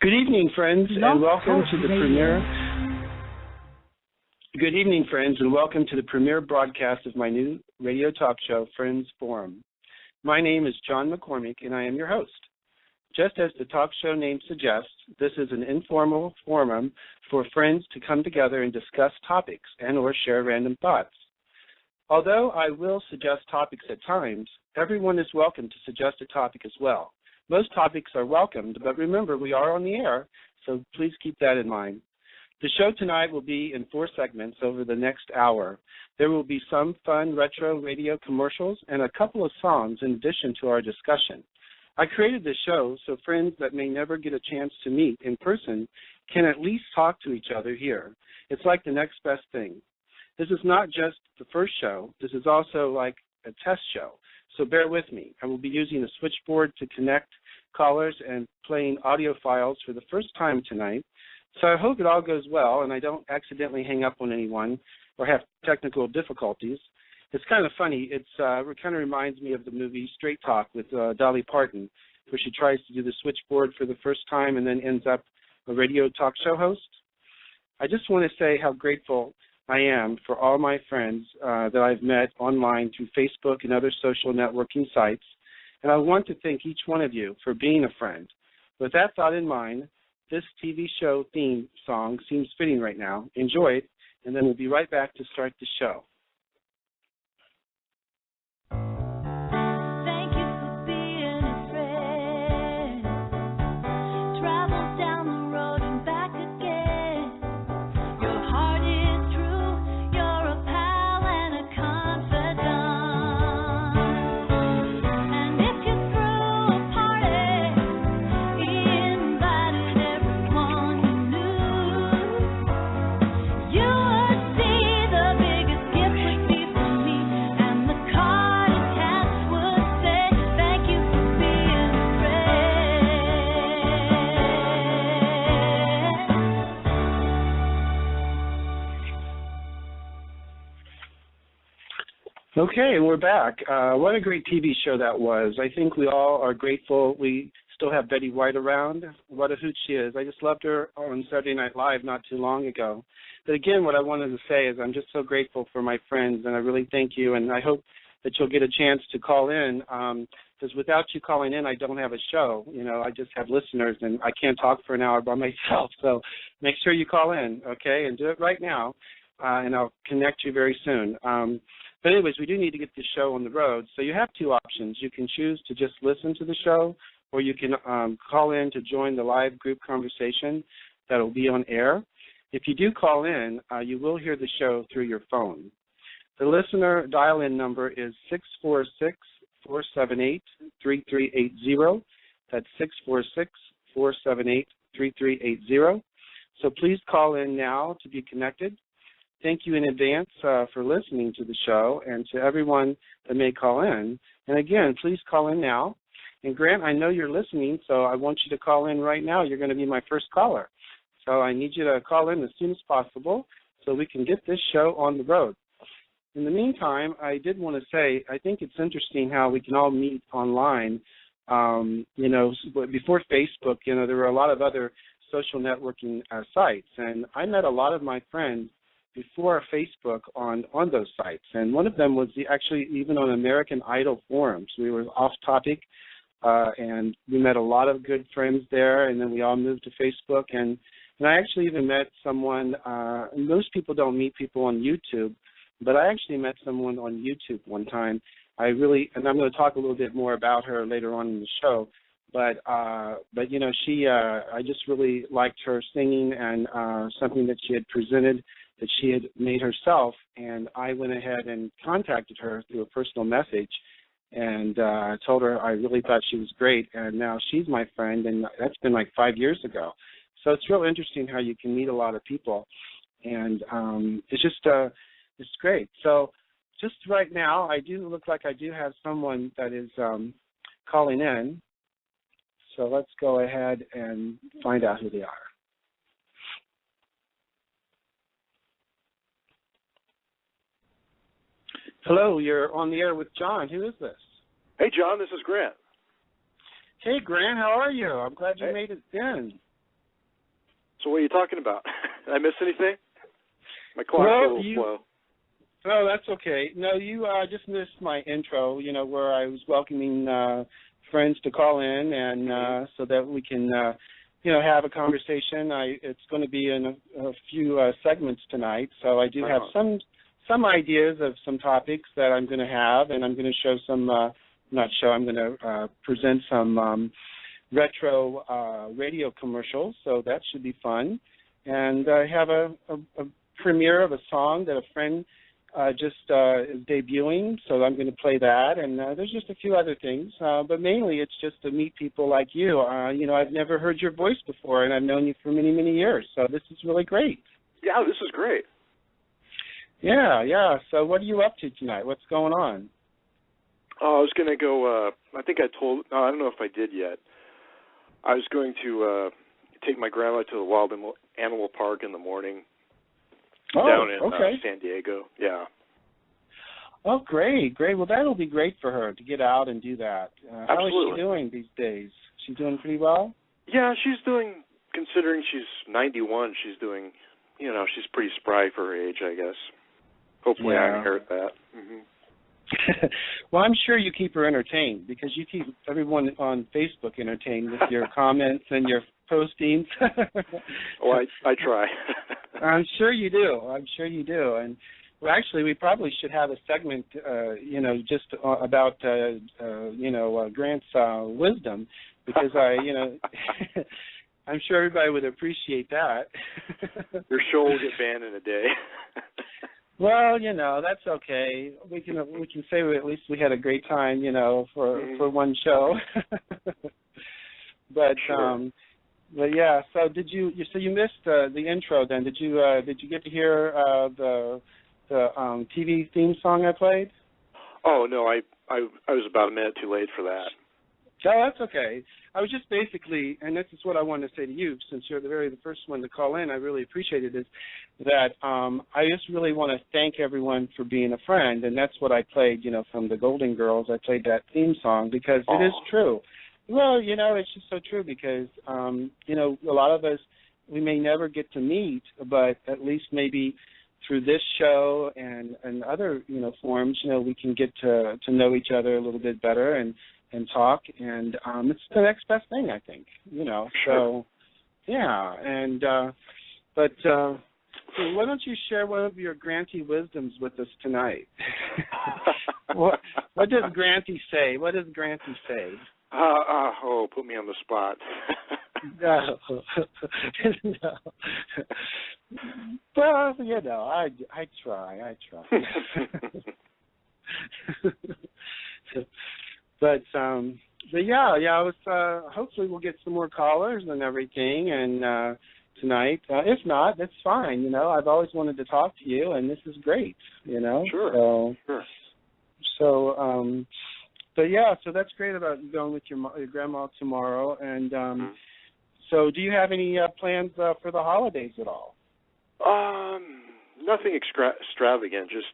Good evening, friends, and welcome to the premiere. Good evening, friends, and welcome to the premiere broadcast of my new radio talk show, Friends Forum. My name is John McCormick, and I am your host. Just as the talk show name suggests, this is an informal forum for friends to come together and discuss topics and or share random thoughts. Although I will suggest topics at times, everyone is welcome to suggest a topic as well. Most topics are welcomed, but remember, we are on the air, so please keep that in mind. The show tonight will be in 4 segments over the next hour. There will be some fun retro radio commercials and a couple of songs in addition to our discussion. I created this show so friends that may never get a chance to meet in person can at least talk to each other here. It's like the next best thing. This is not just the first show. This is also like a test show. So bear with me. I will be using a switchboard to connect callers and playing audio files for the first time tonight. So I hope it all goes well and I don't accidentally hang up on anyone or have technical difficulties. It's kind of funny. It kind of reminds me of the movie Straight Talk with Dolly Parton, where she tries to do the switchboard for the first time and then ends up a radio talk show host. I just want to say how grateful I am for all my friends that I've met online through Facebook and other social networking sites, and I want to thank each one of you for being a friend. With that thought in mind, this TV show theme song seems fitting right now. Enjoy it, and then we'll be right back to start the show. Okay, and we're back. What a great TV show that was. I think we all are grateful we still have Betty White around. What a hoot she is. I just loved her on Saturday Night Live not too long ago. But again, what I wanted to say is I'm just so grateful for my friends, and I really thank you, and I hope that you'll get a chance to call in, because without you calling in, I don't have a show. You know, I just have listeners, and I can't talk for an hour by myself. So make sure you call in, okay, and do it right now, and I'll connect you very soon. But anyways, we do need to get this show on the road. So you have 2 options. You can choose to just listen to the show, or you can call in to join the live group conversation that will be on air. If you do call in, you will hear the show through your phone. The listener dial-in number is 646-478-3380. That's 646-478-3380. So please call in now to be connected. Thank you in advance for listening to the show, and to everyone that may call in. And again, please call in now. And Grant, I know you're listening, so I want you to call in right now. You're going to be my first caller. So I need you to call in as soon as possible so we can get this show on the road. In the meantime, I did want to say, I think it's interesting how we can all meet online. You know, before Facebook, you know, there were a lot of other social networking sites, and I met a lot of my friends before Facebook on those sites. And one of them was actually even on American Idol forums. We were off topic, and we met a lot of good friends there, and then we all moved to Facebook. And I actually even met someone, most people don't meet people on YouTube, but I actually met someone on YouTube one time. And I'm going to talk a little bit more about her later on in the show, but you know, I just really liked her singing and something that she had presented that she had made herself, and I went ahead and contacted her through a personal message and told her I really thought she was great, and now she's my friend, and that's been like 5 years ago. So it's real interesting how you can meet a lot of people, and it's just it's great. So just right now, I do look like I do have someone that is calling in, so let's go ahead and find out who they are. Hello, you're on the air with John. Who is this? Hey, John, this is Grant. Hey, Grant, how are you? I'm glad you made it in. So what are you talking about? Did I miss anything? My clock's a little slow. Oh, that's okay. No, you just missed my intro, where I was welcoming friends to call in and so that we can, have a conversation. It's going to be in a few segments tonight, so I do have some ideas of some topics that I'm going to have, and I'm going to show some, I'm going to present some retro radio commercials, so that should be fun. And I have a premiere of a song that a friend just is debuting, so I'm going to play that. And there's just a few other things, but mainly it's just to meet people like you. I've never heard your voice before, and I've known you for many, many years, so this is really great. Yeah, this is great. Yeah. So what are you up to tonight? What's going on? Oh, I was going to go, I don't know if I did yet. I was going to take my grandma to the Wild Animal Park in the morning down in San Diego. Yeah. Oh, great. Well, that'll be great for her to get out and do that. How is she doing these days? She's doing pretty well? Yeah, she's doing, considering she's 91, she's doing, she's pretty spry for her age, I guess. Hopefully I inherit that. Mm-hmm. Well, I'm sure you keep her entertained because you keep everyone on Facebook entertained with your comments and your postings. Oh, I try. I'm sure you do. And well, actually, we probably should have a segment, just about, Grant's wisdom, because I'm sure everybody would appreciate that. Your show will get banned in a day. Well, that's okay. We can say at least we had a great time, for one show. But sure. But yeah. So you missed the intro? Then did you get to hear the TV theme song I played? Oh no, I was about a minute too late for that. Oh, that's okay. I was just basically, and this is what I wanted to say to you, since you're the first one to call in, I really appreciate it, is that I just really want to thank everyone for being a friend, and that's what I played, from the Golden Girls. I played that theme song because it is true. Well, it's just so true because, a lot of us, we may never get to meet, but at least maybe through this show and other, forums, we can get to know each other a little bit better and talk, and it's the next best thing, I think, Sure. So, yeah, and, but why don't you share one of your Granty wisdoms with us tonight? What does Granty say? Put me on the spot. No. Well, I try. But yeah, I was. Hopefully, we'll get some more callers and everything, and tonight. If not, that's fine. I've always wanted to talk to you, and this is great. Sure. So, but yeah, so that's great about you going with your grandma tomorrow. And so, do you have any plans for the holidays at all? Nothing extravagant. Just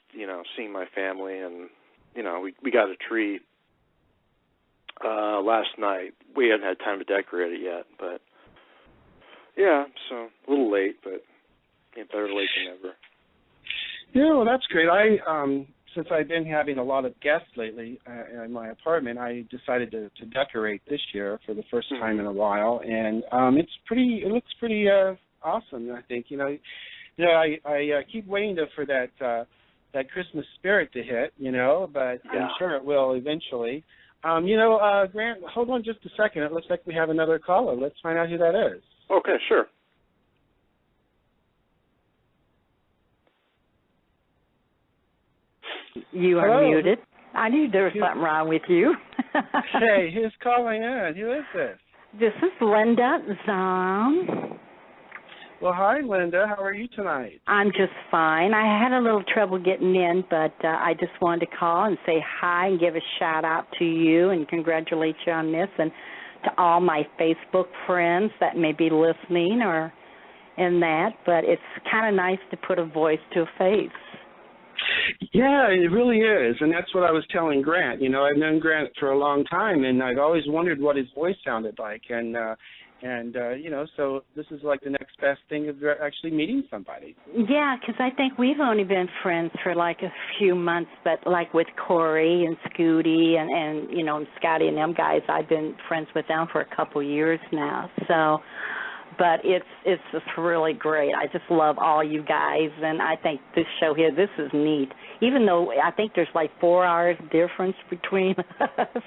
seeing my family, and we got a tree last night. We hadn't had time to decorate it yet, but yeah, so a little late, but better late than never. Yeah, well, that's great. Since I've been having a lot of guests lately in my apartment, I decided to decorate this year for the first time in a while, and it looks pretty awesome. I think I keep waiting for that Christmas spirit to hit, but I'm sure it will eventually. Grant, hold on just a second. It looks like we have another caller. Let's find out who that is. Okay, sure. You are muted. I knew there was something wrong with you. Hey, who's calling in? Who is this? This is Linda Zahn. Well, hi, Linda. How are you tonight? I'm just fine. I had a little trouble getting in, but I just wanted to call and say hi and give a shout-out to you and congratulate you on this, and to all my Facebook friends that may be listening or in that. But it's kind of nice to put a voice to a face. Yeah, it really is, and that's what I was telling Grant. I've known Grant for a long time, and I've always wondered what his voice sounded like, and And, so this is like the next best thing of actually meeting somebody. Yeah, because I think we've only been friends for like a few months, but like with Corey and Scooty and Scotty and them guys, I've been friends with them for a couple years now. So, but it's just really great. I just love all you guys, and I think this show here, this is neat. Even though I think there's like 4 hours difference between us.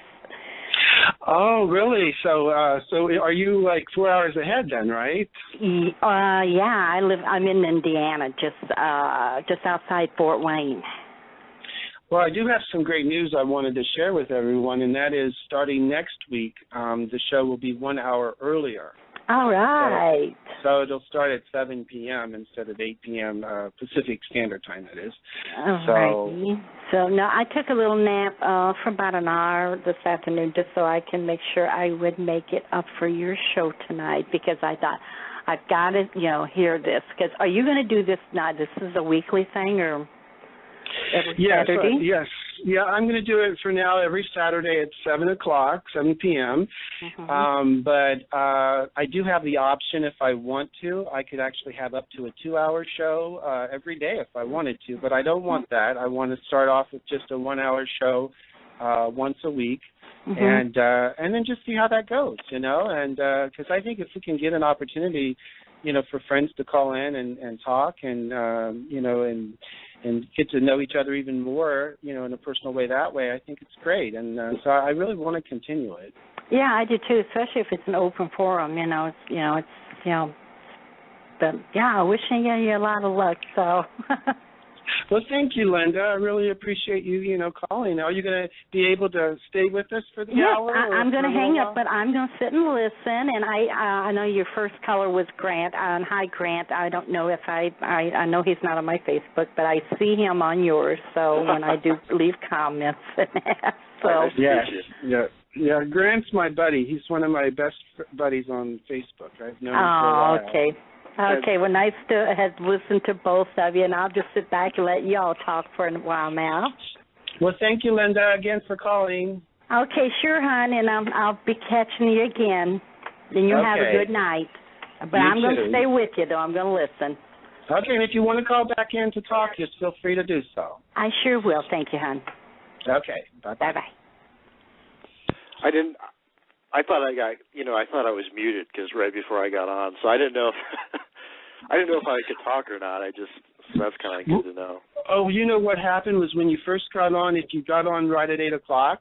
Oh, really? So are you like 4 hours ahead then, right? Yeah. I'm in Indiana, just outside Fort Wayne. Well, I do have some great news I wanted to share with everyone, and that is starting next week, the show will be 1 hour earlier. All right. So it'll start at 7 p.m. instead of 8 p.m. Pacific Standard Time, that is. All righty. So, no, I took a little nap for about an hour this afternoon just so I can make sure I would make it up for your show tonight, because I thought I've got to, hear this. Because are you going to do this now? This is a weekly thing or every Saturday? Yes. Yeah, I'm going to do it for now every Saturday at 7 p.m. Mm-hmm. But I do have the option, if I want to, I could actually have up to a 2-hour show every day if I wanted to. But I don't want that. I want to start off with just a 1-hour show once a week. Mm-hmm. And then just see how that goes, and because I think if we can get an opportunity, for friends to call in and talk and, and get to know each other even more, in a personal way that way, I think it's great. And so I really want to continue it. Yeah, I do too, especially if it's an open forum, but yeah, wishing you a lot of luck, so. Well, thank you, Linda. I really appreciate you, calling. Are you going to be able to stay with us for the hour? I'm going to hang up, but I'm going to sit and listen. And I know your first caller was Grant. Hi, Grant. I don't know if I know he's not on my Facebook, but I see him on yours. So when I do leave comments and ask. So. Yeah. Grant's my buddy. He's one of my best buddies on Facebook. I've known him for a while. Okay. Okay, well, nice to have listened to both of you, and I'll just sit back and let you all talk for a while now. Well, thank you, Linda, again for calling. Okay, sure, hon, and I'll be catching you again. And you have a good night. But I'm going to stay with you, though. I'm going to listen. Okay, and if you want to call back in to talk, just feel free to do so. I sure will. Thank you, hon. Okay, bye-bye. Bye-bye. I thought I was muted because right before I got on, so I didn't know if I could talk or not. So that's kind of good to know. Oh, what happened was when you first got on, if you got on right at 8 o'clock,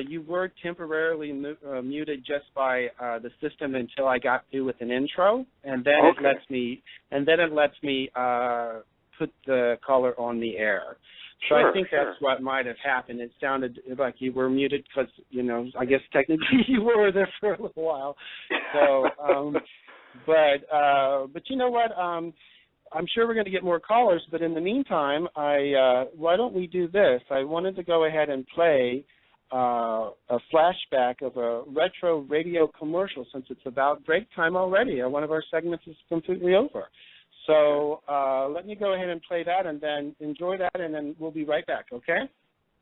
you were temporarily muted just by the system until I got through with an intro, and then it lets me put the caller on the air. So I think that's what might have happened. It sounded like you were muted because, I guess technically you were there for a little while. So, but you know what? I'm sure we're going to get more callers. But in the meantime, why don't we do this? I wanted to go ahead and play a flashback of a retro radio commercial since it's about break time already. One of our segments is completely over. So let me go ahead and play that and then enjoy that, and then we'll be right back, okay?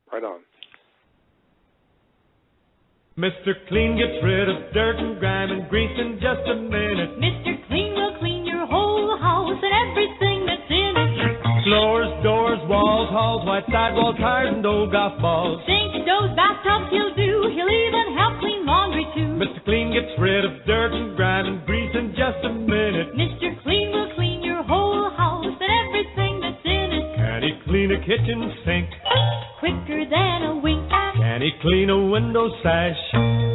Right on. Mr. Clean gets rid of dirt and grime and grease in just a minute. Mr. Clean will clean your whole house and everything that's in it. Floors, doors, walls, halls, white sidewalls, tires, and old golf balls. Sinks, stoves, bathtubs he'll do. He'll even help clean laundry too. Mr. Clean gets rid of dirt and grime and grease in just a minute. Mr. Clean will clean your whole house and everything that's in it. Can he clean a kitchen sink? Quicker than a wink. Can he clean a window sash?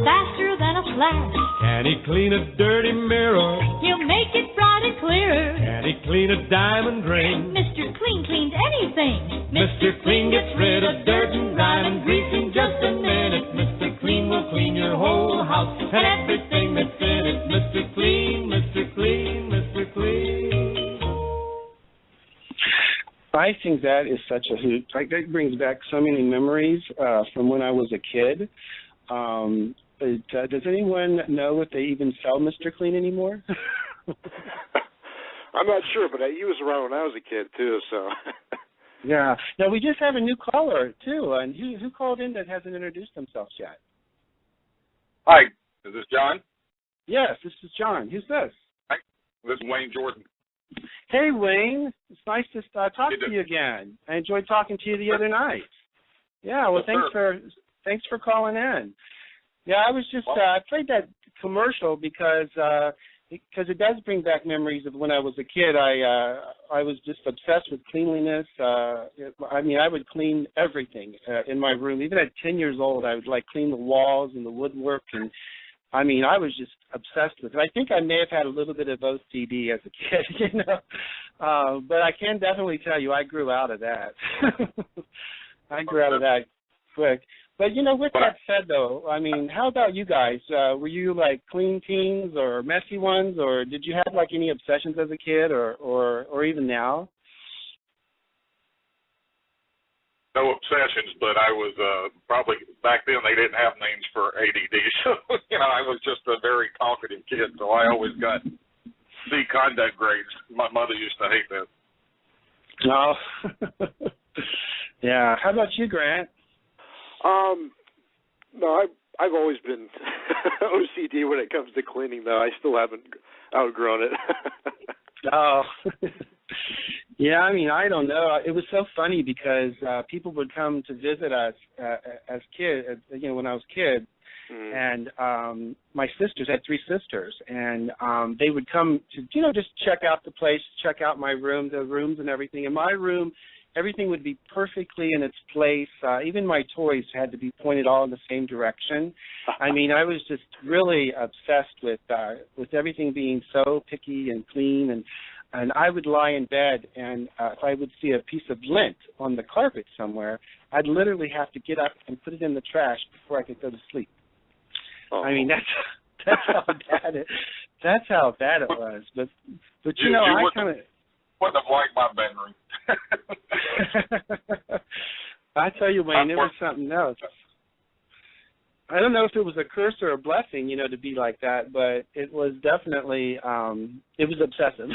Faster than a flash. Can he clean a dirty mirror? He'll make it bright and clear. Can he clean a diamond ring? Mr. Clean cleans anything. Mr. Clean gets rid of dirt and grime and grease in just a minute. Mr. Clean will clean your whole house and everything that's in it. Mr. Clean, Mr. Clean, Mr. Clean. I think that is such a hoot. That brings back so many memories from when I was a kid. Does anyone know if they even sell Mr. Clean anymore? I'm not sure, but he was around when I was a kid, too, so. Yeah. Now, we just have a new caller, too. And who called in that hasn't introduced themselves yet? Hi. Is this John? Yes, this is John. Who's this? Hi, this is Wayne Jordan. Hey, Wayne. It's nice to talk to you again. I enjoyed talking to you the other night. Yeah, well, thanks for calling in. Yeah, I was just I played that commercial because it does bring back memories of when I was a kid. I was just obsessed with cleanliness. I would clean everything in my room. Even at 10 years old, I would clean the walls and the woodwork, and I was just obsessed with it. I think I may have had a little bit of OCD as a kid, but I can definitely tell you I grew out of that. I grew out of that quick. But, with that said, though, how about you guys? Were you, clean teens or messy ones, or did you have, any obsessions as a kid or even now? No obsessions, but I was probably, back then they didn't have names for ADD, so, I was just a very talkative kid, so I always got C conduct grades. My mother used to hate that. Oh, yeah. How about you, Grant? No, I've always been OCD when it comes to cleaning, though. I still haven't outgrown it. Oh, yeah. I don't know. It was so funny because people would come to visit us as kids. When I was a kid, and my sisters, I had 3 sisters, and they would come to just check out the place, check out my room, the rooms and everything. In my room, everything would be perfectly in its place. Even my toys had to be pointed all in the same direction. I was just really obsessed with everything being so picky and clean. And I would lie in bed, and if I would see a piece of lint on the carpet somewhere, I'd literally have to get up and put it in the trash before I could go to sleep. Oh. That's how bad it. That's how bad it was. But I kind of. Wouldn't have liked my bedroom. I tell you, Wayne, it was something else. I don't know if it was a curse or a blessing, to be like that, but it was definitely it was obsessive.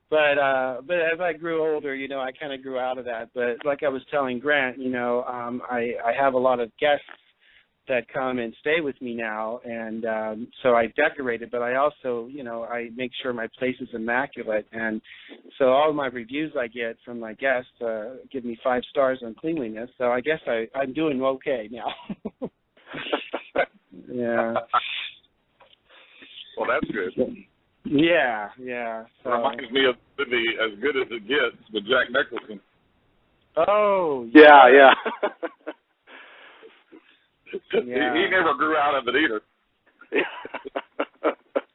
but as I grew older, I kind of grew out of that. But like I was telling Grant, I have a lot of guests that come and stay with me now, and so I decorate it, but I also, I make sure my place is immaculate, and so all of my reviews I get from my guests give me 5 stars on cleanliness, so I guess I'm doing okay now. Yeah. Well, that's good. Yeah. So. Reminds me of As Good as It Gets with Jack Nicholson. Oh, yeah. Yeah. He never grew out of it either.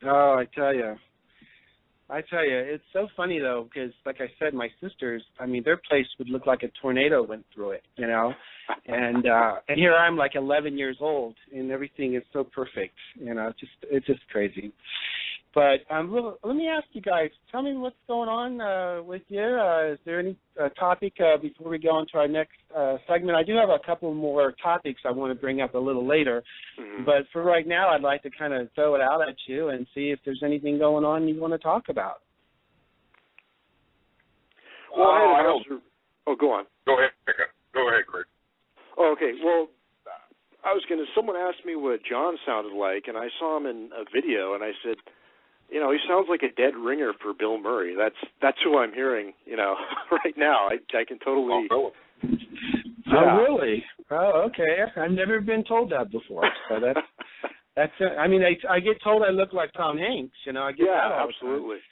Oh, I tell you, it's so funny though, because like I said, my sisters, their place would look like a tornado went through it, and here I'm 11 years old, and everything is so perfect, it's just crazy. But let me ask you guys, tell me what's going on with you. Is there any topic before we go on to our next segment? I do have a couple more topics I want to bring up a little later. Mm-hmm. But for right now, I'd like to kind of throw it out at you and see if there's anything going on you want to talk about. Well, go on. Go ahead, Craig. Oh, okay. Well, someone asked me what John sounded like, and I saw him in a video, and I said, he sounds like a dead ringer for Bill Murray. That's who I'm hearing, right now. I can totally. Oh, Oh, really? Oh, okay. I've never been told that before. So that's. I get told I look like Tom Hanks. I get that all absolutely. the time.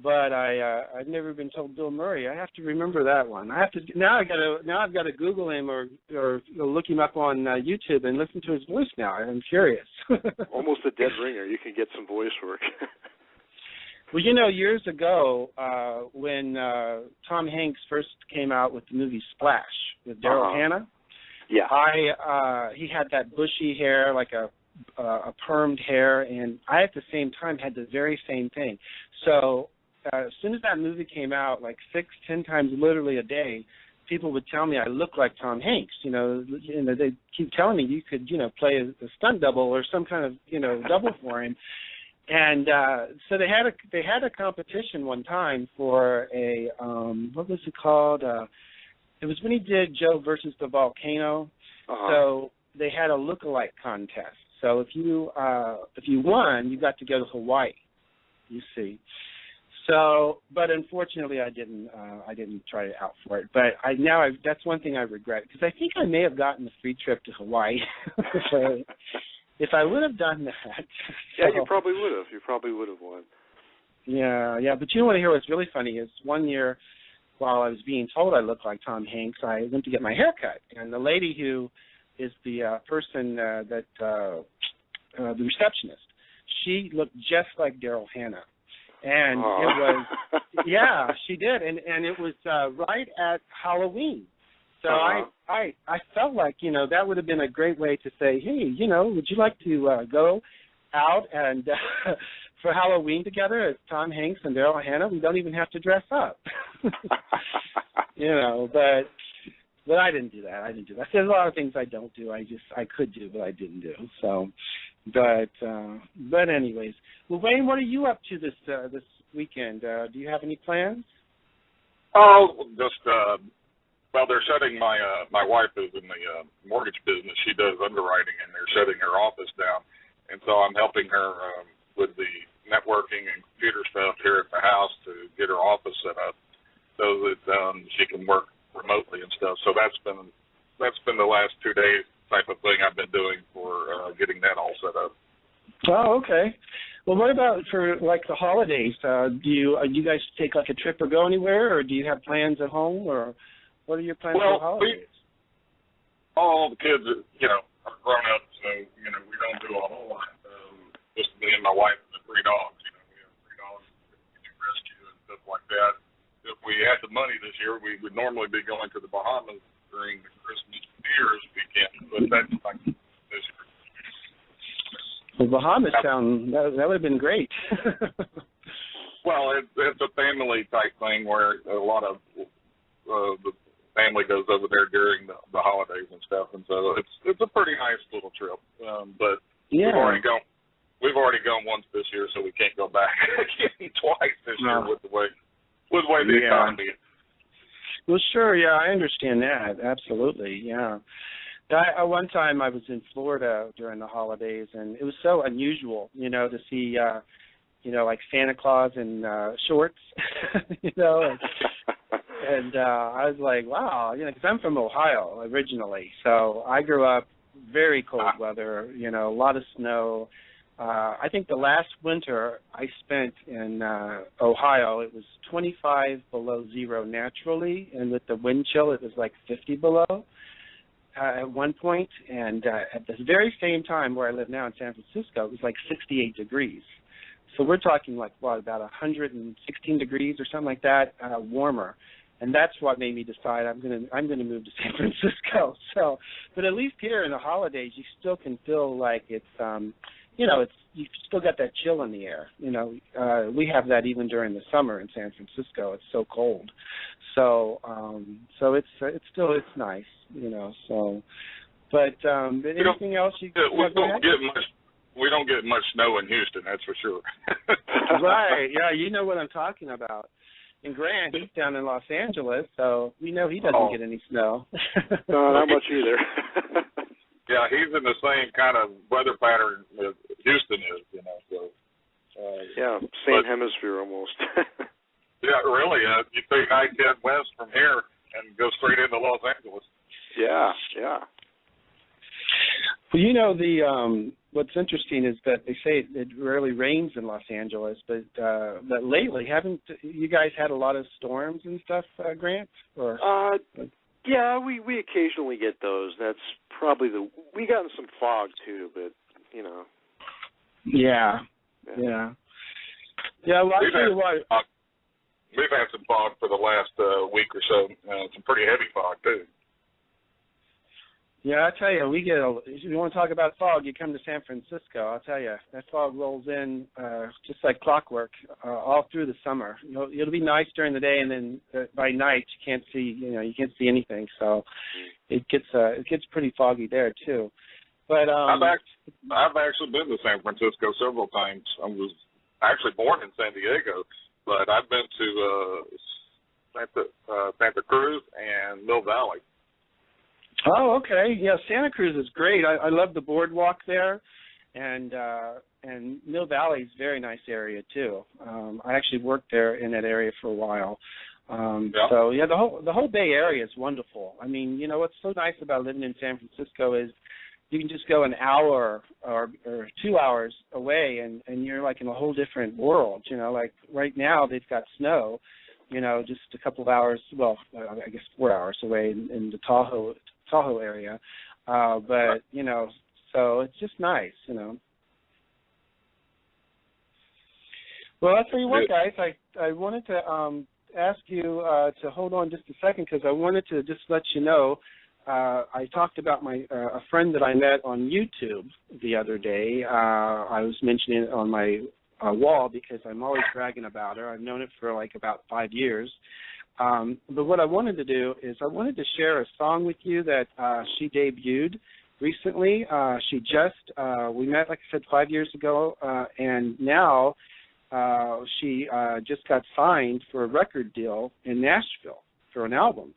But I've never been told Bill Murray. I have to remember that one. I've got to Google him or look him up on YouTube and listen to his voice now. I'm curious. Almost a dead ringer. You can get some voice work. Well, years ago when Tom Hanks first came out with the movie Splash with Daryl Hannah, he had that bushy hair, like a permed hair, and I at the same time had the very same thing. So as soon as that movie came out, 6-10 times literally a day, people would tell me I look like Tom Hanks. They keep telling me you could, play a stunt double or some kind of, double for him. And so they had a competition one time for a what was it called? It was when he did Joe versus the Volcano. So they had a look-alike contest. So if you won, you got to go to Hawaii. You see. So, but unfortunately, I didn't try out for it. But that's one thing I regret, because I think I may have gotten a free trip to Hawaii if I would have done that. Yeah, you probably would have. You probably would have won. Yeah. But you want to hear what's really funny is one year, while I was being told I looked like Tom Hanks, I went to get my hair cut, and the lady who is the person the receptionist, she looked just like Daryl Hannah. And it was, yeah, she did, and it was right at Halloween. So I felt like, that would have been a great way to say, hey, would you like to go out and for Halloween together as Tom Hanks and Daryl Hannah? We don't even have to dress up. But I didn't do that. There's a lot of things I don't do. I could do, but I didn't do. So, but anyways, well, Wayne, what are you up to this weekend? Do you have any plans? Oh, just well, they're shutting my wife is in the mortgage business. She does underwriting, and they're shutting her office down, and so I'm helping her with the networking and computer stuff here at the house to get her office set up so that she can work remotely and stuff. So that's been the last 2 days type of thing I've been doing for getting that all set up. Oh, okay. Well, what about for like the holidays? Do you guys take like a trip or go anywhere, or do you have plans at home, or what are your plans for the holidays? All the kids, are grown up, so we don't do a whole lot. Just me and my wife and the 3 dogs. We have 3 dogs that do rescue and stuff like that. If we had the money this year, we would normally be going to the Bahamas during the Christmas New Year's weekend, but that's like this year. Well, Bahamas that would have been great. Well, it's a family type thing where a lot of the family goes over there during the holidays and stuff, and so it's a pretty nice little trip. But yeah. We've already gone once this year, so we can't go back again twice this year with the way the economy is. Well, sure, yeah, I understand that. Absolutely, yeah. One time I was in Florida during the holidays, and it was so unusual, to see, like Santa Claus in shorts, and I was like, wow, because I'm from Ohio originally, so I grew up very cold weather, a lot of snow. I think the last winter I spent in Ohio, it was 25 below zero naturally, and with the wind chill, it was like 50 below at one point. And at the very same time where I live now in San Francisco, it was like 68 degrees. So we're talking like, about 116 degrees or something like that, warmer. And that's what made me decide I'm gonna move to San Francisco. So, but at least here in the holidays, you still can feel like it's you still got that chill in the air. We have that even during the summer in San Francisco. It's so cold. So it's nice, So, but anything else you? We don't get much snow in Houston, that's for sure. Right? Yeah, you know what I'm talking about. And Grant, he's down in Los Angeles, so we know he doesn't get any snow. No, not much either. Yeah, he's in the same kind of weather pattern that Houston is, So. Yeah, same hemisphere almost. Yeah, really. You think I head west from here and go straight into Los Angeles. Yeah. Well, what's interesting is that they say it rarely rains in Los Angeles, but lately, haven't you guys had a lot of storms and stuff, Grant? Or yeah, we occasionally get those. That's probably we got some fog too, but Yeah. Well, I'll tell you what. We've had some fog for the last week or so. Some pretty heavy fog too. Yeah, I tell you, if you want to talk about fog, you come to San Francisco. I'll tell you, that fog rolls in just like clockwork all through the summer. It'll be nice during the day, and then by night you can't see anything. So it gets pretty foggy there too. But I've actually been to San Francisco several times. I was actually born in San Diego, but I've been to Santa Cruz and Mill Valley. Oh, okay. Yeah, Santa Cruz is great. I love the boardwalk there. and Mill Valley is a very nice area too. I actually worked there in that area for a while. So yeah, the whole Bay Area is wonderful. I mean, you know, what's so nice about living in San Francisco is you can just go an hour or 2 hours away and you're like in a whole different world. You know, like right now they've got snow, you know, just a couple of hours, well, I guess 4 hours away in the Tahoe area. But, you know, so it's just nice, you know. Well, I'll tell you what, guys, I wanted to ask you to hold on just a second because I wanted to just let you know I talked about a friend that I met on YouTube the other day. I was mentioning it on my wall because I'm always bragging about her. I've known it for like about 5 years. But what I wanted to do is I wanted to share a song with you that she debuted recently. She we met, like I said, 5 years ago, and now she just got signed for a record deal in Nashville for an album.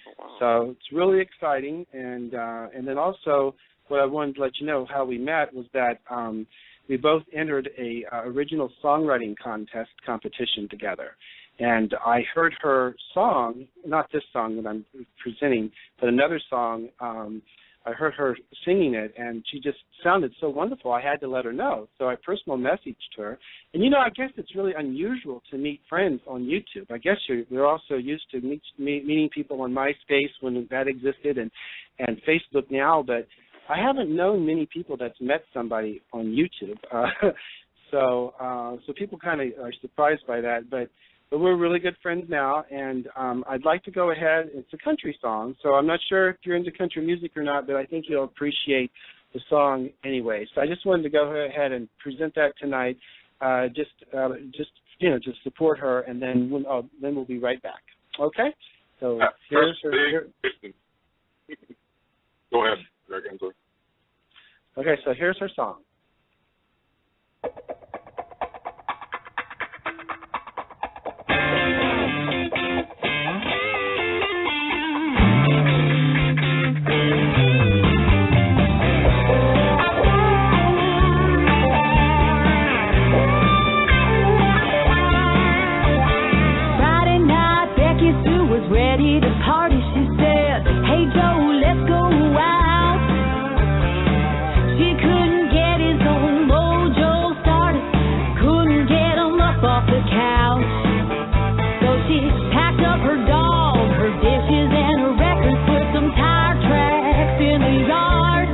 Oh, wow. So it's really exciting. And then also what I wanted to let you know how we met was that we both entered a original songwriting competition together. And I heard her song, not this song that I'm presenting, but another song. I heard her singing it, and she just sounded so wonderful. I had to let her know. So I personal messaged her. And, you know, I guess it's really unusual to meet friends on YouTube. I guess we're also used to meeting people on MySpace when that existed and Facebook now, but I haven't known many people that's met somebody on YouTube. So people kind of are surprised by that, but we're really good friends now, and I'd like to go ahead. It's a country song, so I'm not sure if you're into country music or not, but I think you'll appreciate the song anyway. So I just wanted to go ahead and present that tonight, just you know, to support her, and then we'll be right back. Okay? So here's her. Go ahead, Greg. I'm sorry. Okay, so here's her song. Ready to party, she said, hey Joe, let's go out. She couldn't get his own mojo started, couldn't get him up off the couch. So she packed up her dog, her dishes and her records, put some tire tracks in the yard.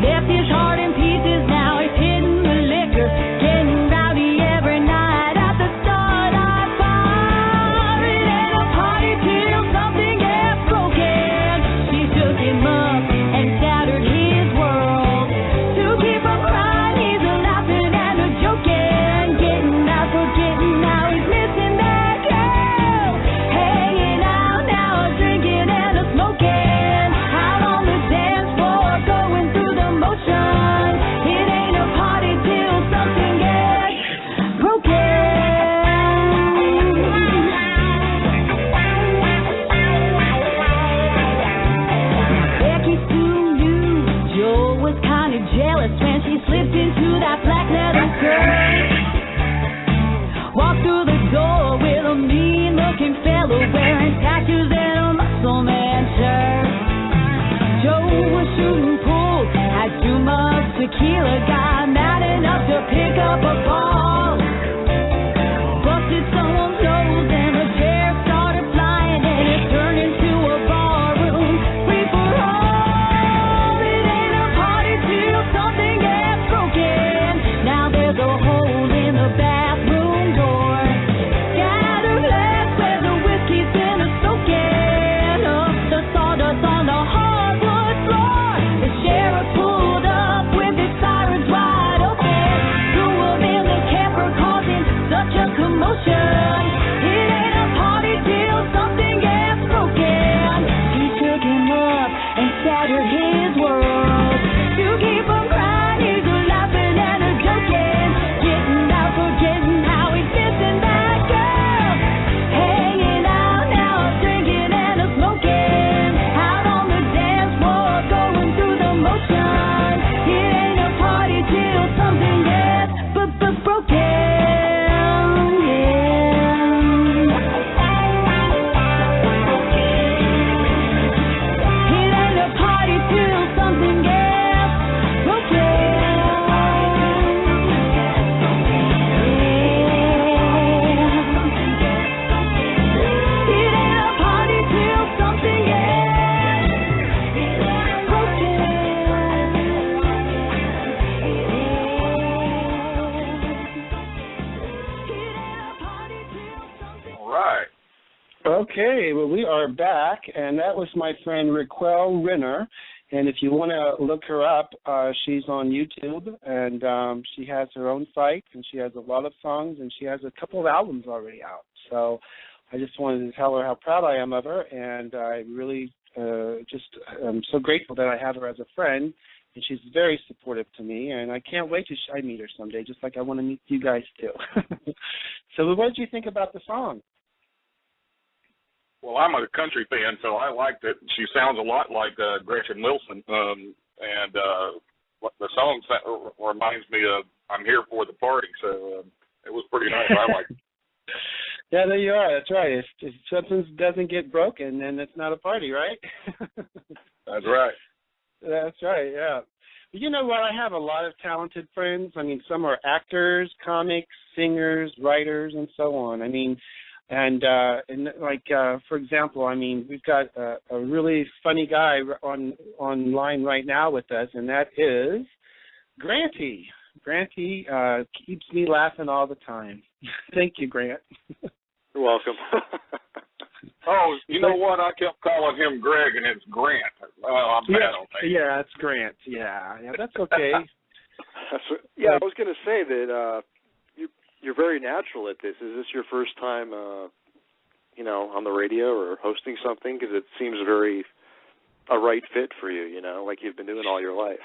Left his heart in pieces, now he's hitting the liquor, getting rowdy every night at the Starlight Bar. It ain't a party till something gets broken. She shook him up and shattered his world. To keep from crying, he's a laughing and a joking, getting Okay, well, we are back, and that was my friend Raquel Renner. And if you want to look her up, she's on YouTube, and she has her own site, and she has a lot of songs, and she has a couple of albums already out. So I just wanted to tell her how proud I am of her, and I really I'm so grateful that I have her as a friend, and she's very supportive to me, and I can't wait to I meet her someday, just like I want to meet you guys too. So what did you think about the song? Well, I'm a country fan, so I liked it. She sounds a lot like Gretchen Wilson, and the song reminds me of "I'm Here for the Party," so it was pretty nice. I liked it. Yeah, there you are. That's right. If something doesn't get broken, then it's not a party, right? That's right. That's right, yeah. But you know what? I have a lot of talented friends. I mean, some are actors, comics, singers, writers, and so on. I mean, and for example, I mean, we've got a really funny guy online right now with us, and that is Granty. Granty keeps me laughing all the time. Thank you, Grant. You're welcome. Oh, you know what? I kept calling him Greg, and it's Grant. I'm bad on that. Yeah, it's Grant. Yeah, that's okay. I was going to say that you're very natural at this. Is this your first time, on the radio or hosting something? Because it seems a right fit for you, like you've been doing all your life.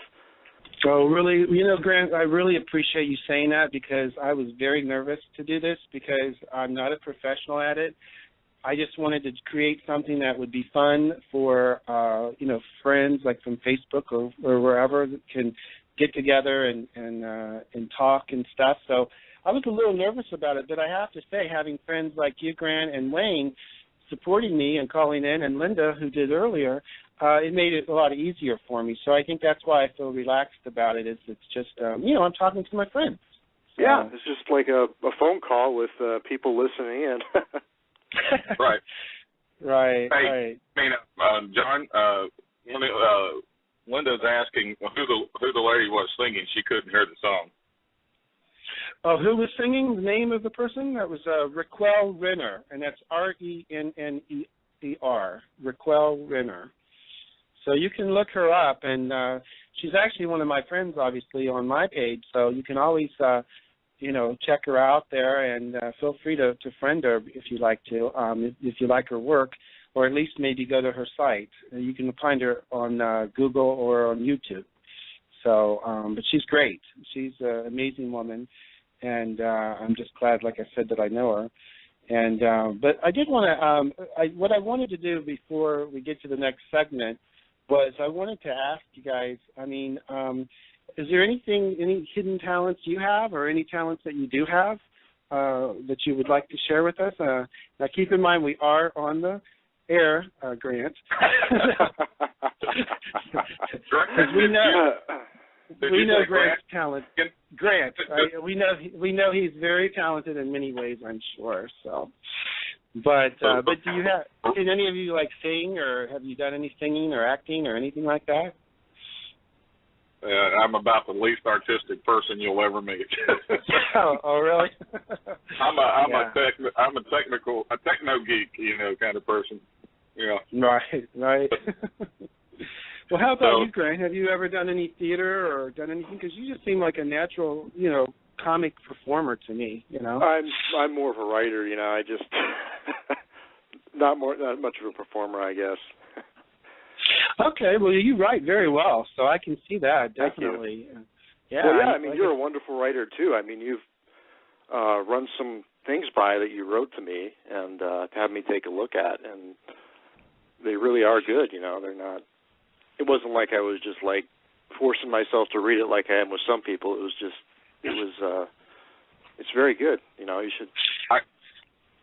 So really, Grant, I really appreciate you saying that, because I was very nervous to do this because I'm not a professional at it. I just wanted to create something that would be fun for, friends like from Facebook or wherever that can get together and talk and stuff. So I was a little nervous about it, but I have to say, having friends like you, Grant, and Wayne supporting me and calling in, and Linda, who did earlier, it made it a lot easier for me. So I think that's why I feel relaxed about it. It's just, I'm talking to my friends. So. Yeah, it's just like a phone call with people listening in. Right. Right. Hey, John, Linda's asking who the lady was singing. She couldn't hear the song. Oh, who was singing? The name of the person? That was Raquel Renner, and that's Renner, Raquel Renner. So you can look her up, and she's actually one of my friends, obviously, on my page. So you can always, check her out there, and feel free to friend her if you like to, if you like her work, or at least maybe go to her site. You can find her on Google or on YouTube. So, but she's great. She's an amazing woman, and I'm just glad, like I said, that I know her. And but I did want to, what I wanted to do before we get to the next segment was I wanted to ask you guys, I mean, is there any hidden talents you have, or any talents that you do have that you would like to share with us? Now, keep in mind, we are on the air, Grant. we know Grant's talent. Grant, we know he's very talented in many ways, I'm sure. So, but do you have? Did any of you sing, or have you done any singing or acting or anything like that? I'm about the least artistic person you'll ever meet. Oh, really? I'm a techno geek, kind of person. Right. Well, how about you, Grant? Have you ever done any theater or done anything? Because you just seem like a natural, comic performer to me. I'm more of a writer. I just not much of a performer, I guess. Okay, well, you write very well, so I can see that, definitely. Yeah, I mean, you're a wonderful writer, too. I mean, you've run some things by that you wrote to me and to have me take a look at, and they really are good, They're not, it wasn't like I was just, forcing myself to read it like I am with some people. It's very good, you should...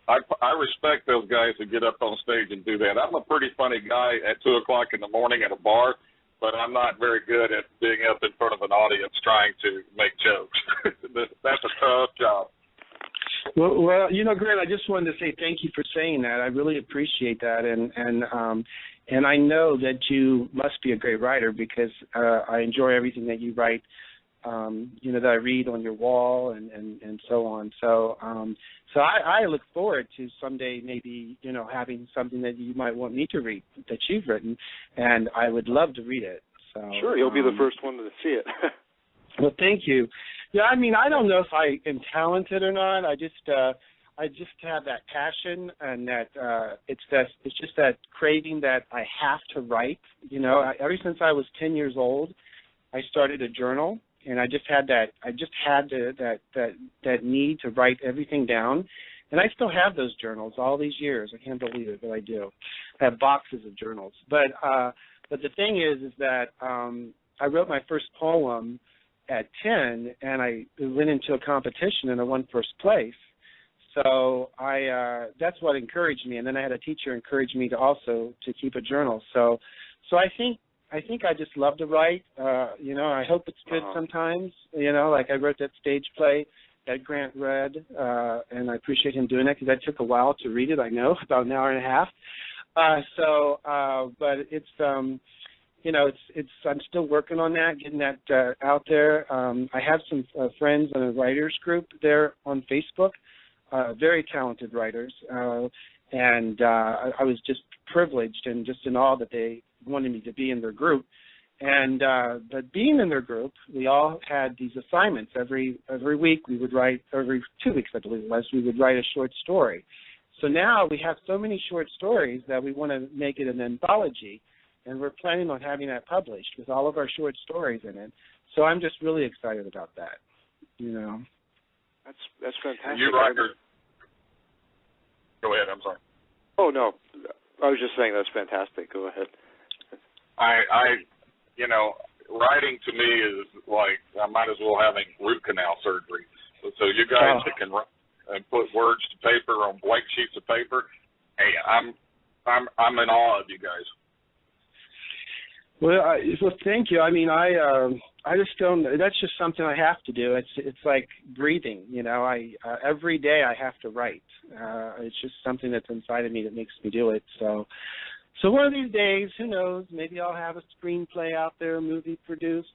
I respect those guys who get up on stage and do that. I'm a pretty funny guy at 2 o'clock in the morning at a bar, but I'm not very good at being up in front of an audience trying to make jokes. That's a tough job. Well, Grant, I just wanted to say thank you for saying that. I really appreciate that, and I know that you must be a great writer, because I enjoy everything that you write that I read on your wall and so on. So I look forward to someday maybe, having something that you might want me to read that you've written, and I would love to read it. So sure, you'll be the first one to see it. Well, thank you. Yeah, I mean, I don't know if I am talented or not. I just have that passion, and that it's just that craving that I have to write. Ever since I was 10 years old, I started a journal, and I just had that need to write everything down. And I still have those journals all these years. I can't believe it, but I do. I have boxes of journals. But the thing is that I wrote my first poem at 10, and I went into a competition and I won first place. So that's what encouraged me. And then I had a teacher encourage me to keep a journal. So I think I just love to write. I hope it's good sometimes. Like I wrote that stage play that Grant read, and I appreciate him doing that because that took a while to read it. I know, about an hour and a half. But it's I'm still working on that, getting that out there. I have some friends in a writers group there on Facebook, very talented writers, and I was just privileged and just in awe that they wanted me to be in their group. And but being in their group, we all had these assignments every week. We would write every 2 weeks, I believe it was. We would write a short story. So now we have so many short stories that we want to make it an anthology, and we're planning on having that published with all of our short stories in it. So I'm just really excited about that. That's fantastic. You writer. Go ahead. I'm sorry. Oh no, I was just saying that's fantastic. Go ahead. Writing to me is like I might as well having root canal surgery. So you guys that can write and put words to paper on blank sheets of paper, hey, I'm in awe of you guys. Well, thank you. I mean, I just don't. That's just something I have to do. It's like breathing. I every day I have to write. It's just something that's inside of me that makes me do it. So one of these days, who knows? Maybe I'll have a screenplay out there, a movie produced.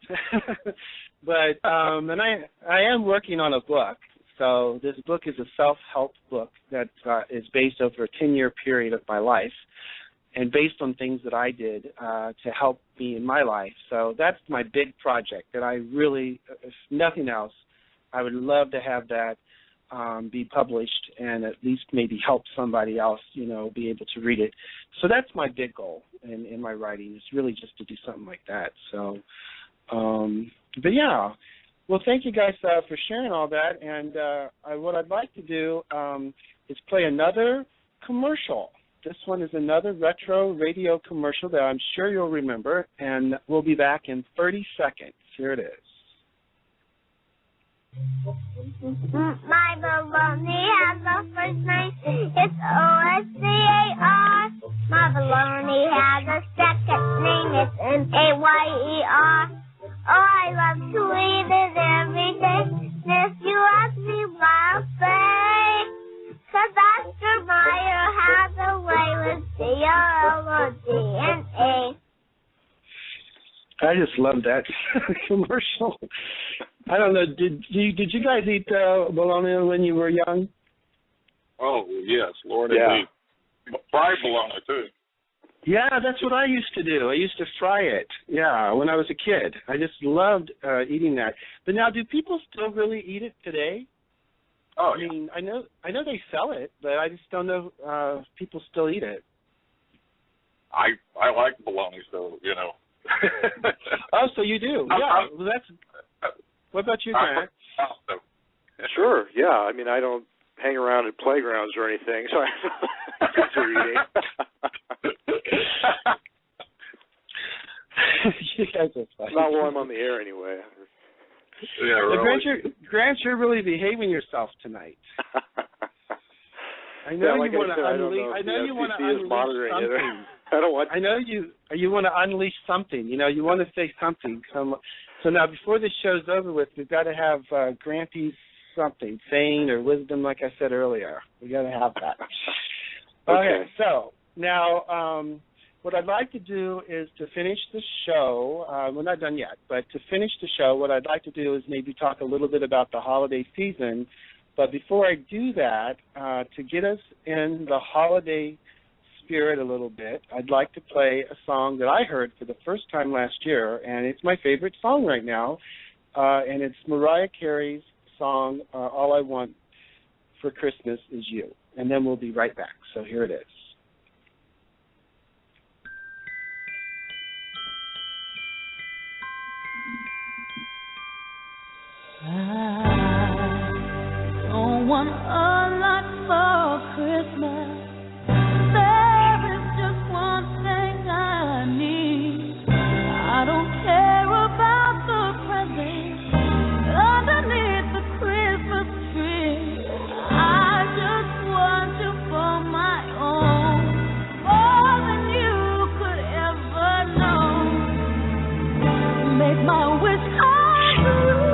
But and I am working on a book. So this book is a self-help book that is based over a 10-year period of my life, and based on things that I did to help me in my life. So that's my big project that I really, if nothing else, I would love to have that be published and at least maybe help somebody else, be able to read it. So that's my big goal in my writing, is really just to do something like that. So, but yeah. Well, thank you guys for sharing all that. And what I'd like to do is play another commercial. This one is another retro radio commercial that I'm sure you'll remember, and we'll be back in 30 seconds. Here it is. My baloney has a first name, it's O-S-C-A-R. My baloney has a second name, it's M-A-Y-E-R. Oh, I love to eat it every day. If you ask me why I'll say, 'cause Oscar Mayer has a way with C-O-O-D-N-A. I just love that commercial. I don't know. Did you guys eat bologna when you were young? Oh yes, Lord indeed. Fried bologna too. Yeah, that's what I used to do. I used to fry it. Yeah, when I was a kid, I just loved eating that. But now, do people still really eat it today? Oh, I mean, I know they sell it, but I just don't know if people still eat it. I like bologna, so Oh, so you do? Yeah. Well, that's. What about you, Grant? Sure. Yeah. I mean, I don't hang around at playgrounds or anything, so I'm into eating. You guys are funny. Not while I'm on the air, anyway. Yeah, really. Grant, you're really behaving yourself tonight. I know you want to unleash. I know you want to unleash something. I don't want. I know you want to unleash something. You want to say something. So now, before this show's over with, we've got to have Granty's something, saying or wisdom, like I said earlier. We got to have that. Okay. So now, what I'd like to do is to finish the show. We're not done yet, but to finish the show, what I'd like to do is maybe talk a little bit about the holiday season. But before I do that, to get us in the holiday spirit a little bit, I'd like to play a song that I heard for the first time last year, and it's my favorite song right now, and it's Mariah Carey's song, All I Want for Christmas Is You. And then we'll be right back. So here it is. I don't want a lot for Christmas. There is just one thing I need. I don't care about the presents underneath the Christmas tree. I just want you for my own, more than you could ever know. Make my wish come true.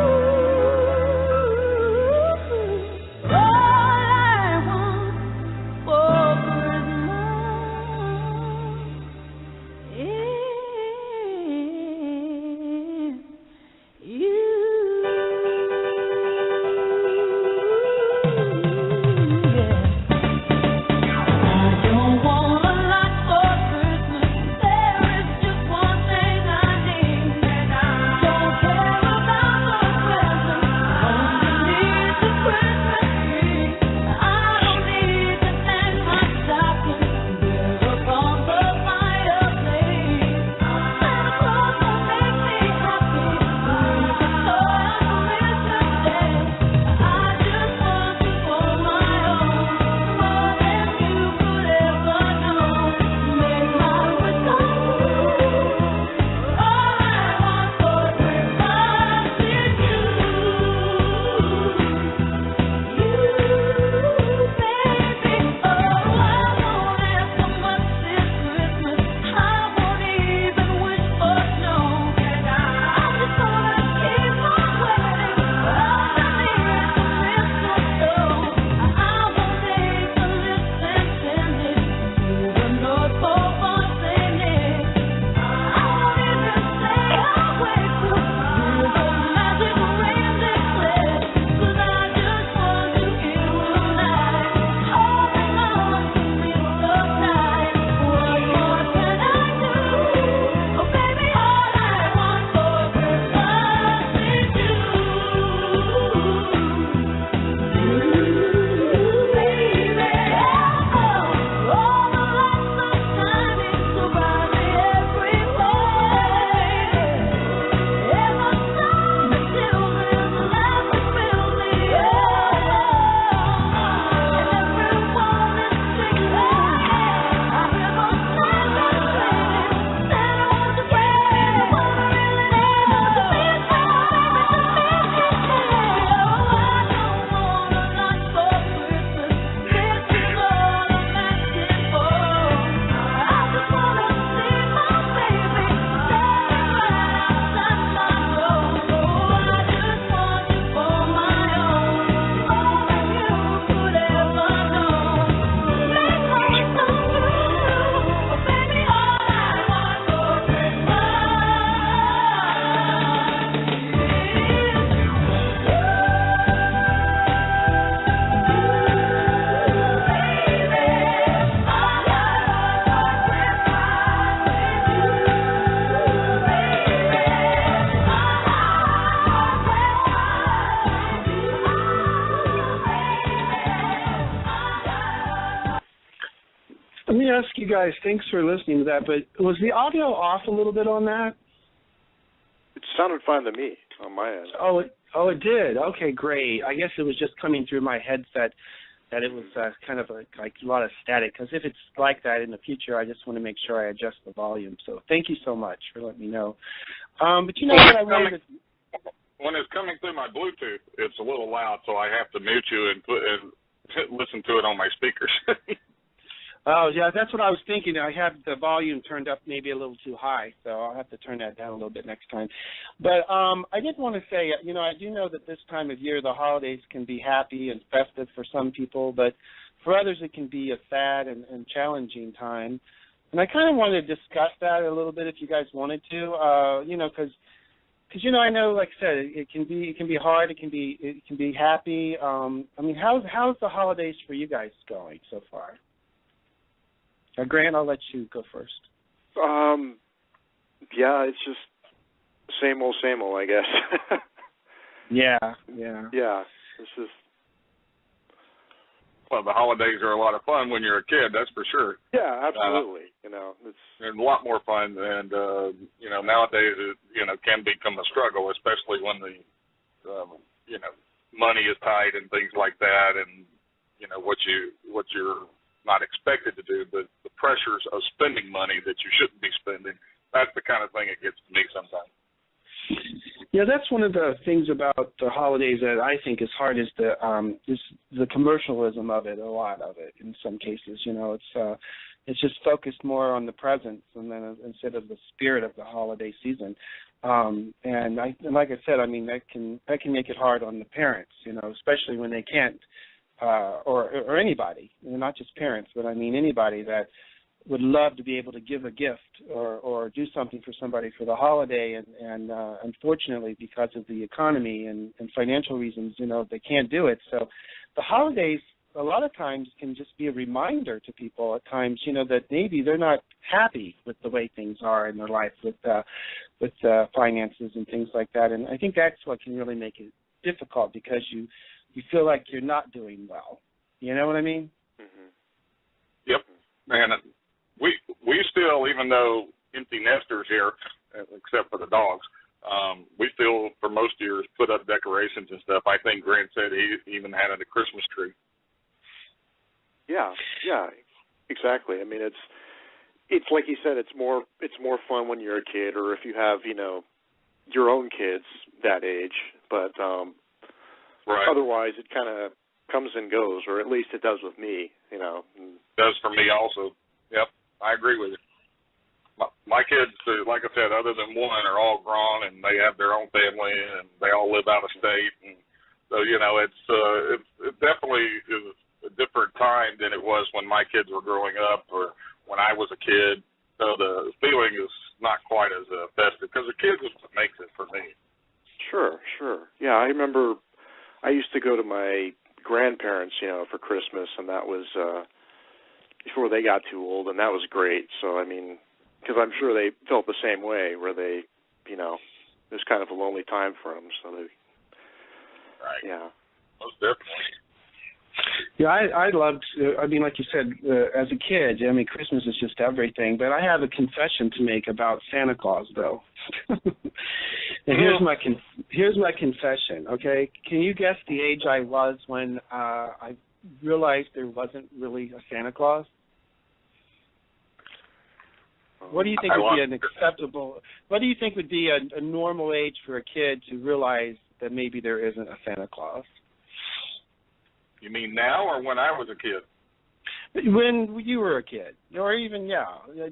Ask you guys, thanks for listening to that, but was the audio off a little bit on that? It sounded fine to me on my end. Oh, it did. Okay, great. I guess it was just coming through my headset that it was kind of like a lot of static, because if it's like that in the future, I just want to make sure I adjust the volume. So thank you so much for letting me know. But you know what I wanted to... When it's coming through my Bluetooth, it's a little loud, so I have to mute you and listen to it on my speakers. Oh, yeah, that's what I was thinking. I have the volume turned up maybe a little too high, so I'll have to turn that down a little bit next time. But I did want to say, you know, I do know that this time of year the holidays can be happy and festive for some people, but for others it can be a sad and challenging time. And I kind of wanted to discuss that a little bit if you guys wanted to, because I know, like I said, it can be hard, it can be happy. I mean, how's the holidays for you guys going so far? Grant, I'll let you go first. Yeah, it's just same old, I guess. Yeah. Yeah, it's just. Well, the holidays are a lot of fun when you're a kid, that's for sure. Yeah, absolutely. It's a lot more fun, and nowadays it can become a struggle, especially when the money is tight and things like that, and what you're not expected to do, but the pressures of spending money that you shouldn't be spending. That's the kind of thing it gets to me sometimes. Yeah, that's one of the things about the holidays that I think is hard is the commercialism of it. A lot of it, in some cases, it's just focused more on the presents and then instead of the spirit of the holiday season. And like I said, I mean that can make it hard on the parents, especially when they can't, or anybody, not just parents, but I mean anybody that would love to be able to give a gift or do something for somebody for the holiday, and unfortunately, because of the economy and financial reasons, they can't do it. So the holidays a lot of times can just be a reminder to people at times, that maybe they're not happy with the way things are in their life with finances and things like that. And I think that's what can really make it difficult because you feel like you're not doing well. You know what I mean? Mm-hmm. Yep. And we still, even though empty nesters here, except for the dogs, we still, for most years, put up decorations and stuff. I think Grant said he even had a Christmas tree. Yeah, exactly. I mean, it's like you said, it's more fun when you're a kid, or if you have, your own kids that age. But right. Otherwise, it kind of comes and goes, or at least it does with me. It does for me also. Yep. I agree with you. My kids, like I said, other than one, are all grown and they have their own family and they all live out of state. And so, it definitely is a different time than it was when my kids were growing up or when I was a kid. So the feeling is not quite as festive because the kids is what makes it for me. Sure. Yeah, I remember I used to go to my grandparents, for Christmas, and that was before they got too old, and that was great. So, I mean, because I'm sure they felt the same way, where they, it was kind of a lonely time for them. So they, right. Yeah. Most definitely. Yeah, I loved, like you said, as a kid, Christmas is just everything. But I have a confession to make about Santa Claus, though. And here's my confession, okay? Can you guess the age I was when I realized there wasn't really a Santa Claus? What do you think would be an acceptable? What do you think would be a normal age for a kid to realize that maybe there isn't a Santa Claus? You mean now or when I was a kid? When you were a kid, or even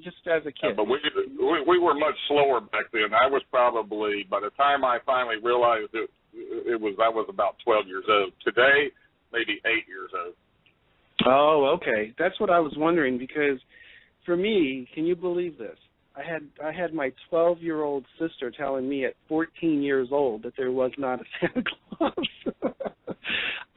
just as a kid. But we were much slower back then. I was probably, by the time I finally realized I was about 12 years old. Today, maybe 8 years old. Oh, okay. That's what I was wondering because, for me, can you believe this? I had my 12-year-old sister telling me at 14 years old that there was not a Santa Claus.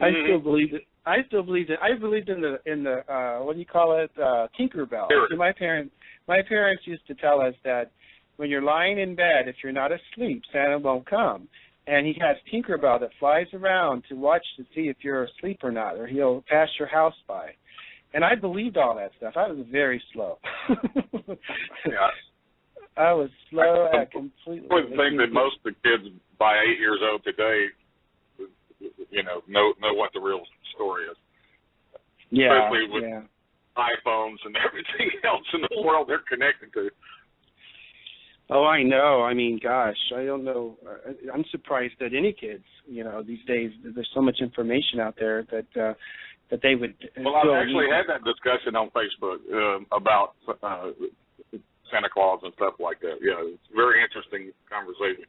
I still believed it. I believed in the what do you call it? Tinkerbell. See, my parents used to tell us that when you're lying in bed, if you're not asleep, Santa won't come. And he has Tinkerbell that flies around to watch to see if you're asleep or not, or he'll pass your house by. And I believed all that stuff. I was very slow. Yeah. I was slow at completely. I would think that most of the kids by 8 years old today, know what the real story is. Yeah. Especially with iPhones and everything else in the world they're connected to. Oh, I know. I mean, gosh, I don't know. I'm surprised that any kids, these days, there's so much information out there that they would. Well, I've actually had that discussion on Facebook about Santa Claus and stuff like that. Yeah, it's a very interesting conversation.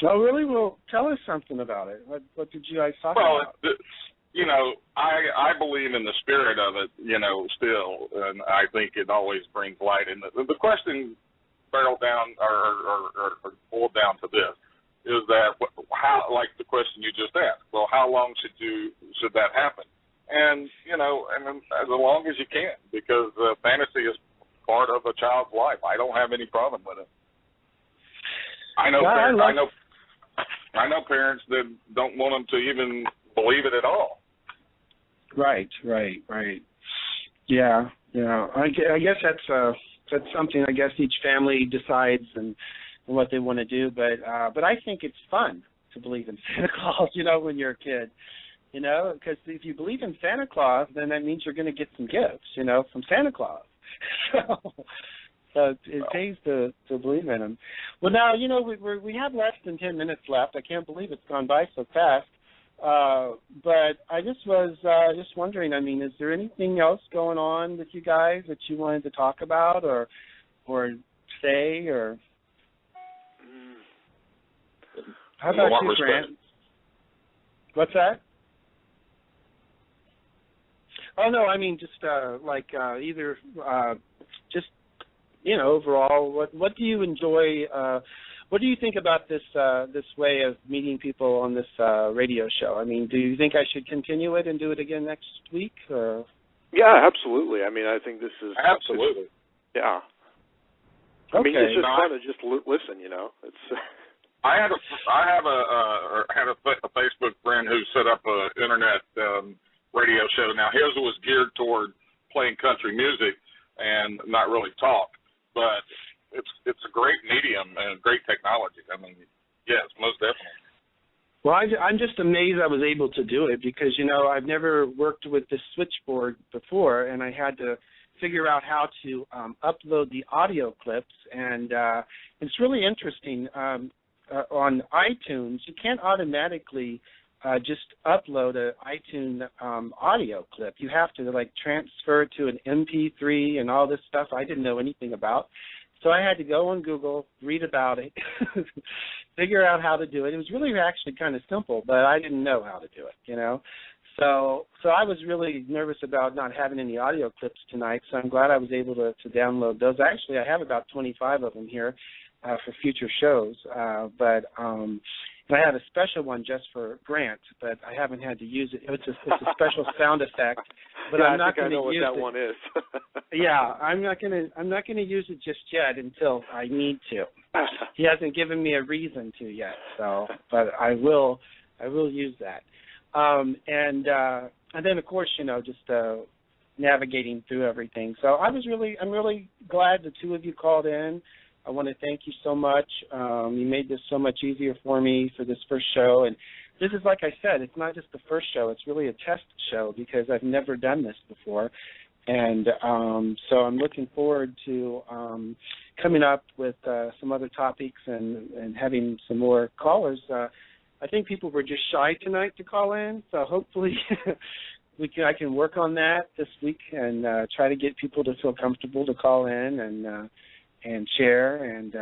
Oh, really? Well, tell us something about it. What did you guys talk about? Well, I believe in the spirit of it, still, and I think it always brings light. And the question boiled down to this is that how, like the question you just asked. Well, how long should that happen? And as long as you can, because fantasy is part of a child's life. I don't have any problem with it. I know parents that don't want them to even believe it at all. Right. Yeah. I guess that's something. I guess each family decides and what they want to do. But I think it's fun to believe in Santa Claus. When you're a kid. Because if you believe in Santa Claus, then that means you're going to get some gifts. From Santa Claus. So it pays to believe in him. Well, now we have less than 10 minutes left. I can't believe it's gone by so fast. But I just was just wondering. I mean, is there anything else going on with you guys that you wanted to talk about or say or? How about you, Grant? What's that? Oh no, I mean just either just overall, what do you enjoy? What do you think about this way of meeting people on this radio show? I mean, do you think I should continue it and do it again next week? Or? Yeah, absolutely. I mean, I think this is absolutely. Yeah. Okay. I mean, it's just fun to just listen. It's. I had a Facebook friend who set up an internet radio show. Now his was geared toward playing country music and not really talk, but it's a great medium and great technology. I mean, yes, most definitely. Well, I'm just amazed I was able to do it because I've never worked with this switchboard before, and I had to figure out how to upload the audio clips, and it's really interesting. On iTunes, you can't automatically just upload an iTunes audio clip. You have to transfer it to an MP3 and all this stuff I didn't know anything about. So I had to go on Google, read about it, figure out how to do it. It was really actually kind of simple, but I didn't know how to do it, So I was really nervous about not having any audio clips tonight, so I'm glad I was able to download those. Actually, I have about 25 of them here for future shows, but I have a special one just for Grant, but I haven't had to use it. It's a special sound effect, but I'm not going to use it. I know what that one is. Yeah, I'm not going to use it just yet until I need to. He hasn't given me a reason to yet, so but I will use that. And then of course just navigating through everything. So I'm really glad the two of you called in. I want to thank you so much. You made this so much easier for me for this first show. And this is, like I said, it's not just the first show. It's really a test show because I've never done this before. And so I'm looking forward to coming up with some other topics and having some more callers. I think people were just shy tonight to call in, so hopefully I can work on that this week and try to get people to feel comfortable to call in and share, and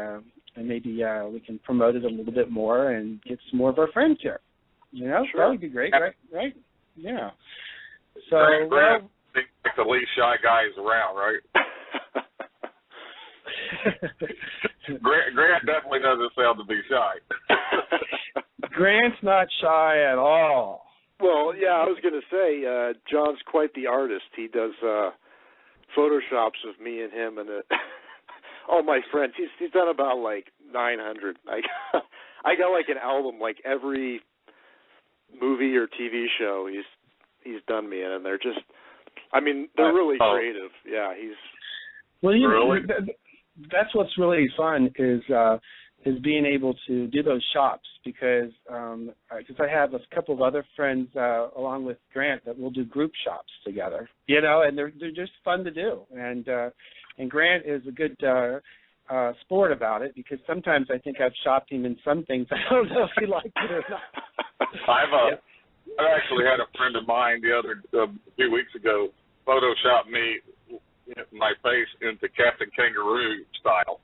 maybe we can promote it a little bit more and get some more of our friends here. Sure. That would be great, right? Yeah. So, Grant, the least shy guy is around, right? Grant definitely doesn't sound to be shy. Grant's not shy at all. Well, yeah, I was going to say, John's quite the artist. He does photoshops of me and him and all my friends. He's done about 900. I got an album, every movie or TV show he's done me in, and they're just, they're really creative. Yeah, he's. Well, that's what's really fun is being able to do those shops because I have a couple of other friends along with Grant that will do group shops together, and they're just fun to do. And Grant is a good sport about it because sometimes I think I've shopped him in some things. I don't know if he liked it or not. I actually had a friend of mine a few weeks ago Photoshop me, my face into Captain Kangaroo style.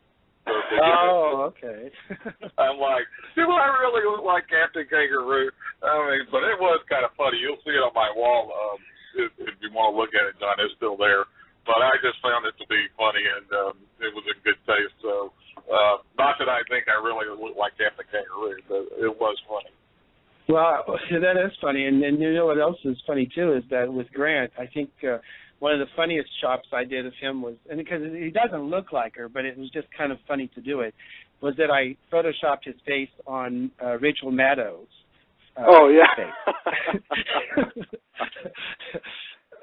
Okay. I'm like, do I really look like Captain Kangaroo? But it was kind of funny. You'll see it on my wall. It you want to look at it, John, it's still there. But I just found it to be funny, and it was in good taste. So, not that I think I really look like Captain Kangaroo, but it was funny. Well, that is funny, and you know what else is funny too is that with Grant, I think one of the funniest chops I did of him was, and because he doesn't look like her, but it was just kind of funny to do it, was that I photoshopped his face on Rachel Maddow's. Face.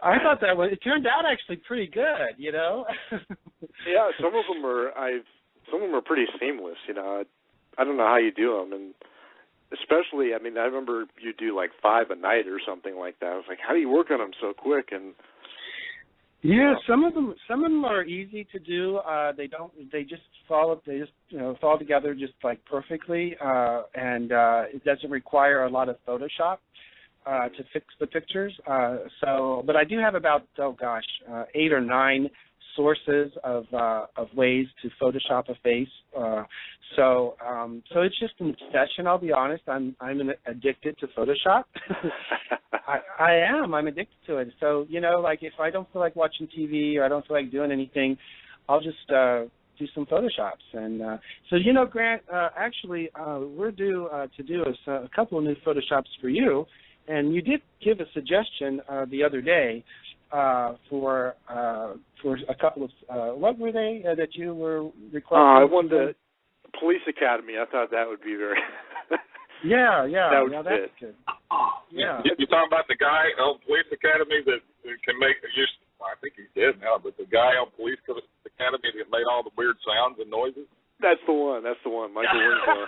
I thought it turned out actually pretty good, you know. Yeah, some of them are pretty seamless, you know. I don't know how you do them, and especially, I mean, I remember you do like 5 a night or something like that. I was like, how do you work on them so quick? And yeah, some of them are easy to do. They just fall together just like perfectly, and it doesn't require a lot of Photoshop to fix the pictures. But I do have about 8 or 9 sources of ways to Photoshop a face. So it's just an obsession. I'll be honest. I'm addicted to Photoshop. I am. I'm addicted to it. So like if I don't feel like watching TV or I don't feel like doing anything, I'll just do some Photoshops. And so Grant, actually, we're due to do a couple of new Photoshops for you. And you did give a suggestion the other day for a couple of what were they that you were requesting? I wanted the Police Academy. I thought that would be very. Yeah, that's good. Yeah, you're talking about the guy on Police Academy that can make. I think he's dead now, but the guy on Police Academy that made all the weird sounds and noises. That's the one, Michael Winslow.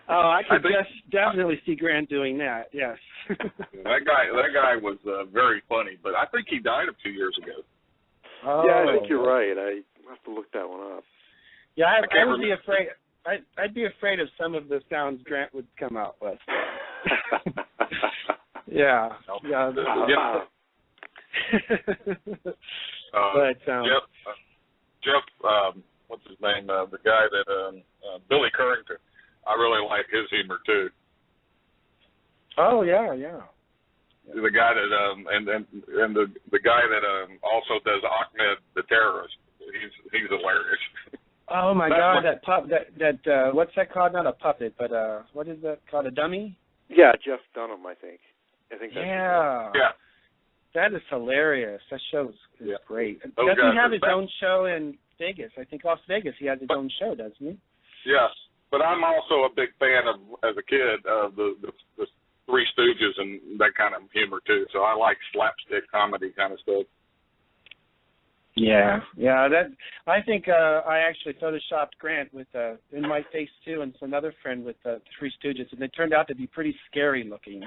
I could definitely see Grant doing that, yes. That guy was very funny, but I think he died a few years ago. Oh. Yeah, I think you're right. I have to look that one up. Yeah, I would be afraid. I'd be afraid of some of the sounds Grant would come out with. Yeah. Jeff, what's his name? The guy that Billy Currington. I really like his humor too. Oh yeah. The guy that and the guy that also does Ahmed the terrorist. He's hilarious. Oh my God, that what's that called? Not a puppet, but what is that called? A dummy? Yeah, Jeff Dunham, I think that's yeah. That is hilarious. That show is great. Doesn't he have his own show in Vegas? I think Las Vegas he has his own show, doesn't he? Yes, but I'm also a big fan of, as a kid, of the Three Stooges and that kind of humor too. So I like slapstick comedy kind of stuff. Yeah. That I think I actually photoshopped Grant with in my face too, and another friend with Three Stooges, and they turned out to be pretty scary looking.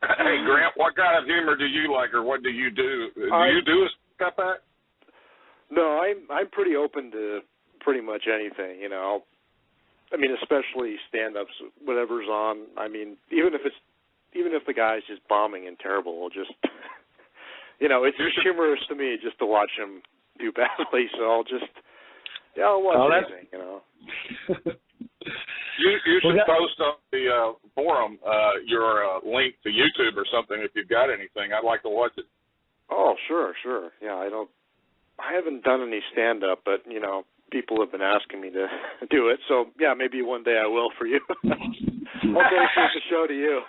Hey Grant, what kind of humor do you like, or what do you do? Do you do a stuff act? No, I'm pretty open to pretty much anything. I mean, especially stand-ups, whatever's on. I mean, even if the guy's just bombing and terrible, we'll just. It's just humorous to me just to watch him do badly, so I'll watch anything, You should post on the forum your link to YouTube or something if you've got anything. I'd like to watch it. Oh, sure. Yeah, I haven't done any stand-up, but, people have been asking me to do it, so, yeah, maybe one day I will for you. I'll dedicate the show to you.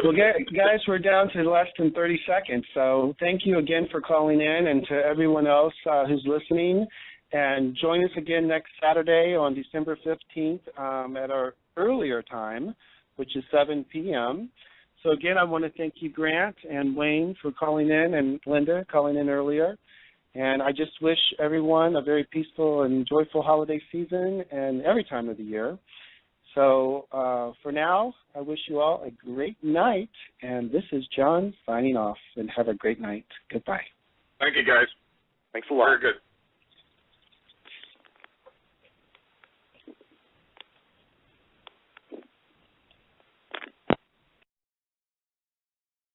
Well, guys, we're down to less than 30 seconds, so thank you again for calling in, and to everyone else who's listening. And join us again next Saturday on December 15th at our earlier time, which is 7 p.m. So, again, I want to thank you, Grant and Wayne, for calling in, and Linda calling in earlier. And I just wish everyone a very peaceful and joyful holiday season and every time of the year. So for now, I wish you all a great night. And this is John signing off. And have a great night. Goodbye. Thank you, guys. Thanks a lot. Very good.